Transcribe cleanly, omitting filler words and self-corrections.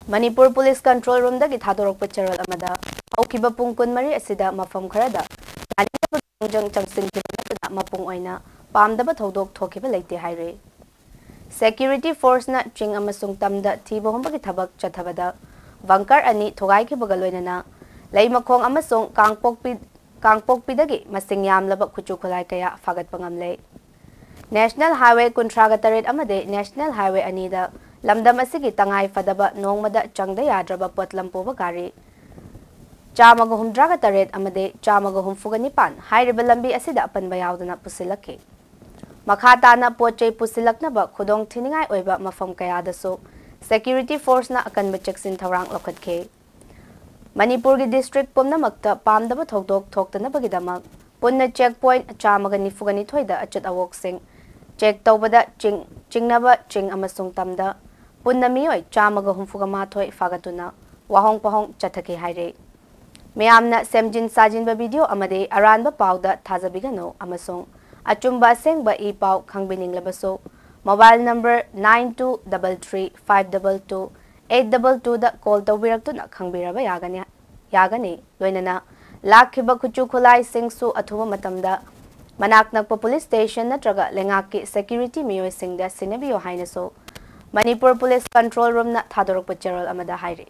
Manipur Police Control Room da Thadorakpa Cheral amada haukiba pung kunmari asida mafam kharada jang changsin kibana mapung oina pamdaba thodok thokiba leite haire Security Force na ching amasung tamda thibo hombagi thabak chathabada Vankar ani thogai ki bagaloinana leimakhong amasung kangpokpi dagi masing yamlaba khuchu khulai kaya fagat pangamle National Highway Kuntraga Taret amade National Highway anida lamdam asigi tangai fadaba nongmada changda yadraba potlampo gari Chamaga humdraga taret amade chamaga humfugani pan hairiba lambi asida apan bayawdana pusilake Makhata na poche pusilaknaba khudong thiningai oiba mafam kayadaso Security Force na akan bachaksin thawrang lokhatke Manipur gi district pumnamakta pamdaba thodok thoktana bagidamak punna checkpoint chamaga nifugani thoida achat awok sing check tawbada chingnaba ching amasung tamda punna mioi chamaga humfuga mathoi fagatuna wahong pahong chathake haire Mayamna semjin sajin ba video amade aranba pauda thajabigano amasung achumba sengba E-Pao khangbining labaso mobile number 9233522822 da call tawbiraktuna khangbiraba yagani loinana lakhiba khuchu khulai singsu athuba matamda manak nakpa police station natraga lengaki security miyoi singda sinabiyo hainaso Manipur Police Control Room na Thadorakpa Cheral amada haire